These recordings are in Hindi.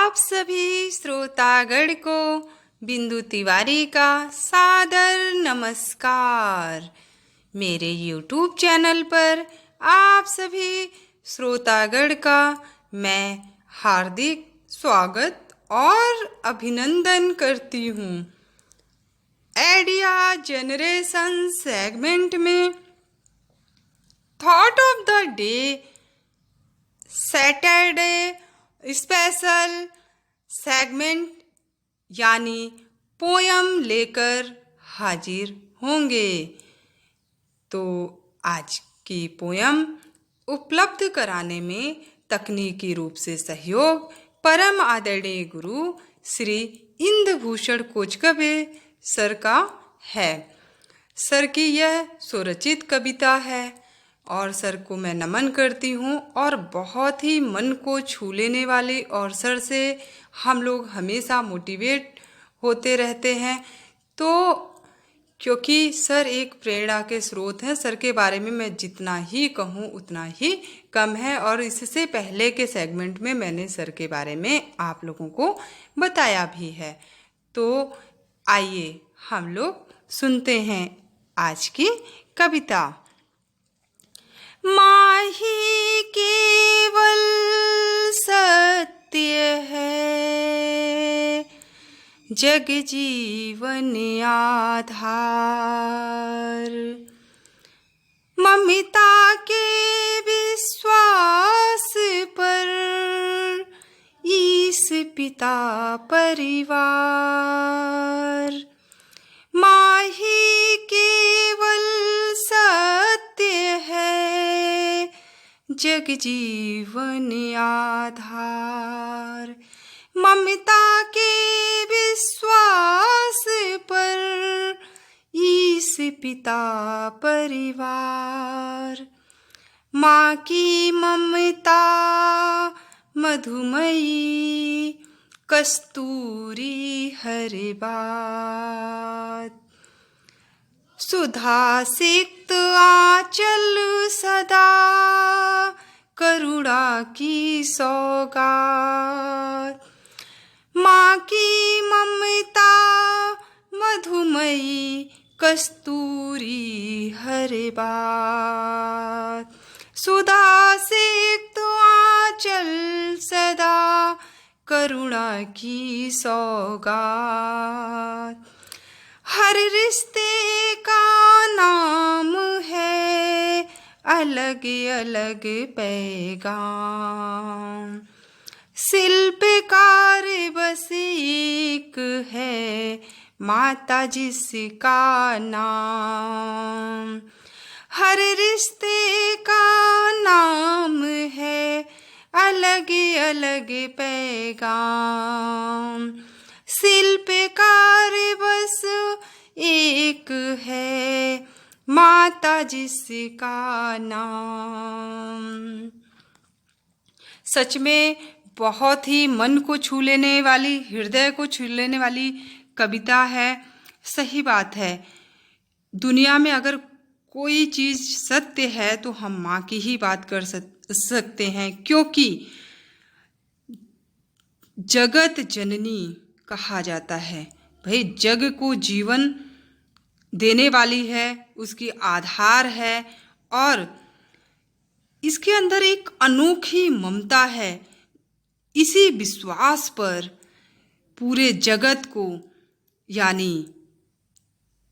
आप सभी श्रोतागण को बिंदु तिवारी का सादर नमस्कार। मेरे YouTube चैनल पर आप सभी श्रोतागण का मैं हार्दिक स्वागत और अभिनंदन करती हूँ। आइडिया जनरेशन सेगमेंट में thought of the day Saturday special segment यानी पोयम लेकर हाजिर होंगे। तो आज की पोयम उपलब्ध कराने में तकनीकी रूप से सहयोग परम आदरणीय गुरु श्री इंदुभूषण कोचकबे सर का है। सर की यह स्वरचित कविता है और सर को मैं नमन करती हूँ और बहुत ही मन को छू लेने वाली, और सर से हम लोग हमेशा मोटिवेट होते रहते हैं। तो क्योंकि सर एक प्रेरणा के स्रोत हैं, सर के बारे में मैं जितना ही कहूँ उतना ही कम है। और इससे पहले के सेगमेंट में मैंने सर के बारे में आप लोगों को बताया भी है। तो आइए हम लोग सुनते हैं आज की कविता। माही केवल सत्य है, जग जीवन आधार। ममता के विश्वास पर ईश पिता परिवार। माही केवल सत्य है, जग जीवन आधार। ममता के विश्वास पर ईश पिता परिवार। माँ की ममता मधुमयी, कस्तूरी हर बात। सुधा सिक्त आंचल सदा, करुणा की सौगात। माँ की ममता मधुमयी, कस्तूरी हर बात। सुधा सिक्त आंचल सदा, करुणा की सौगात। हर रिश्ते का नाम है अलग अलग पैगाम। शिल्पकार बस एक है, माता जिसका नाम। हर रिश्ते का नाम है अलग अलग पैगाम। शिल्पकार बस एक है, माता जिसका नाम। सच में बहुत ही मन को छू लेने वाली, हृदय को छू लेने वाली कविता है। सही बात है, दुनिया में अगर कोई चीज़ सत्य है तो हम माँ की ही बात कर सकते हैं, क्योंकि जगत जननी कहा जाता है। भाई जग को जीवन देने वाली है, उसकी आधार है, और इसके अंदर एक अनोखी ममता है। इसी विश्वास पर पूरे जगत को, यानी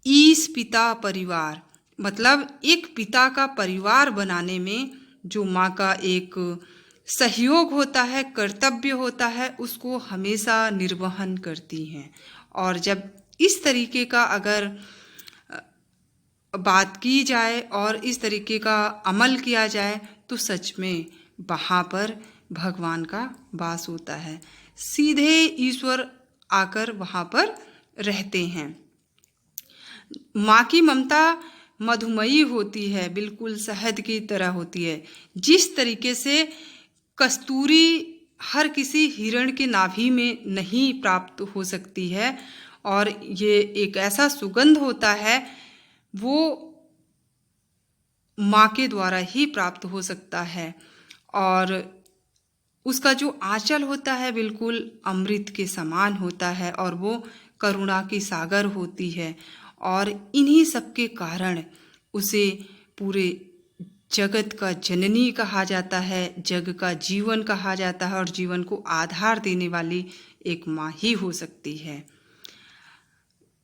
ईश पिता परिवार, मतलब एक पिता का परिवार बनाने में जो माँ का एक सहयोग होता है, कर्तव्य होता है, उसको हमेशा निर्वहन करती हैं। और जब इस तरीके का अगर बात की जाए और इस तरीके का अमल किया जाए तो सच में वहाँ पर भगवान का वास होता है। सीधे ईश्वर आकर वहाँ पर रहते हैं। माँ की ममता मधुमयी होती है, बिल्कुल शहद की तरह होती है। जिस तरीके से कस्तूरी हर किसी हिरण के नाभि में नहीं प्राप्त हो सकती है, और ये एक ऐसा सुगंध होता है वो माँ के द्वारा ही प्राप्त हो सकता है। और उसका जो आंचल होता है बिल्कुल अमृत के समान होता है और वो करुणा की सागर होती है। और इन्हीं सब के कारण उसे पूरे जगत का जननी कहा जाता है, जग का जीवन कहा जाता है और जीवन को आधार देने वाली एक माँ ही हो सकती है।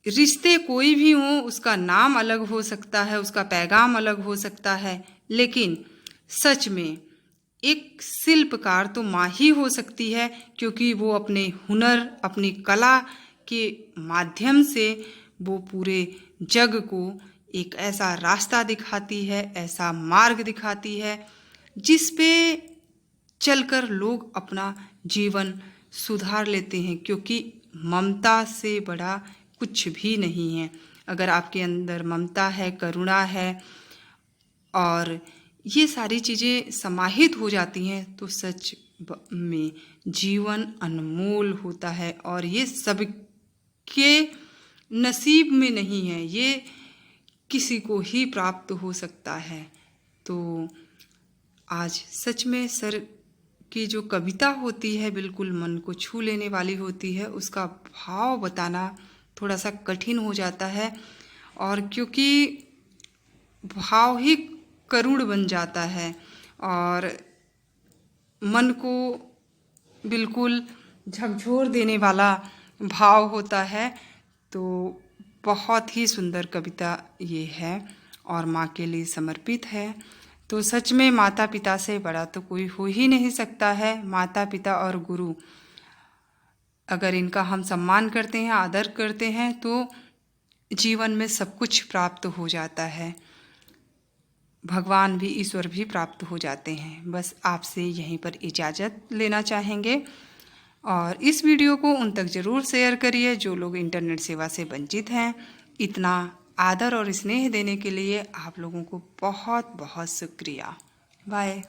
रिश्ते कोई भी हो, उसका नाम अलग हो सकता है, उसका पैगाम अलग हो सकता है, लेकिन सच में एक शिल्पकार तो माँ ही हो सकती है, क्योंकि वो अपने हुनर, अपनी कला के माध्यम से वो पूरे जग को एक ऐसा रास्ता दिखाती है, ऐसा मार्ग दिखाती है जिस पे चलकर लोग अपना जीवन सुधार लेते हैं, क्योंकि ममता से बड़ा कुछ भी नहीं है। अगर आपके अंदर ममता है, करुणा है और ये सारी चीज़ें समाहित हो जाती हैं तो सच में जीवन अनमोल होता है और ये सबके नसीब में नहीं है, ये किसी को ही प्राप्त हो सकता है। तो आज सच में सर की जो कविता होती है बिल्कुल मन को छू लेने वाली होती है, उसका भाव बताना थोड़ा सा कठिन हो जाता है और क्योंकि भाव ही करुण बन जाता है और मन को बिल्कुल झकझोर देने वाला भाव होता है। तो बहुत ही सुंदर कविता ये है और माँ के लिए समर्पित है। तो सच में माता पिता से बड़ा तो कोई हो ही नहीं सकता है। माता पिता और गुरु अगर इनका हम सम्मान करते हैं, आदर करते हैं तो जीवन में सब कुछ प्राप्त हो जाता है, भगवान भी, ईश्वर भी प्राप्त हो जाते हैं। बस आपसे यहीं पर इजाज़त लेना चाहेंगे और इस वीडियो को उन तक ज़रूर शेयर करिए जो लोग इंटरनेट सेवा से वंचित हैं। इतना आदर और स्नेह देने के लिए आप लोगों को बहुत बहुत शुक्रिया। बाय।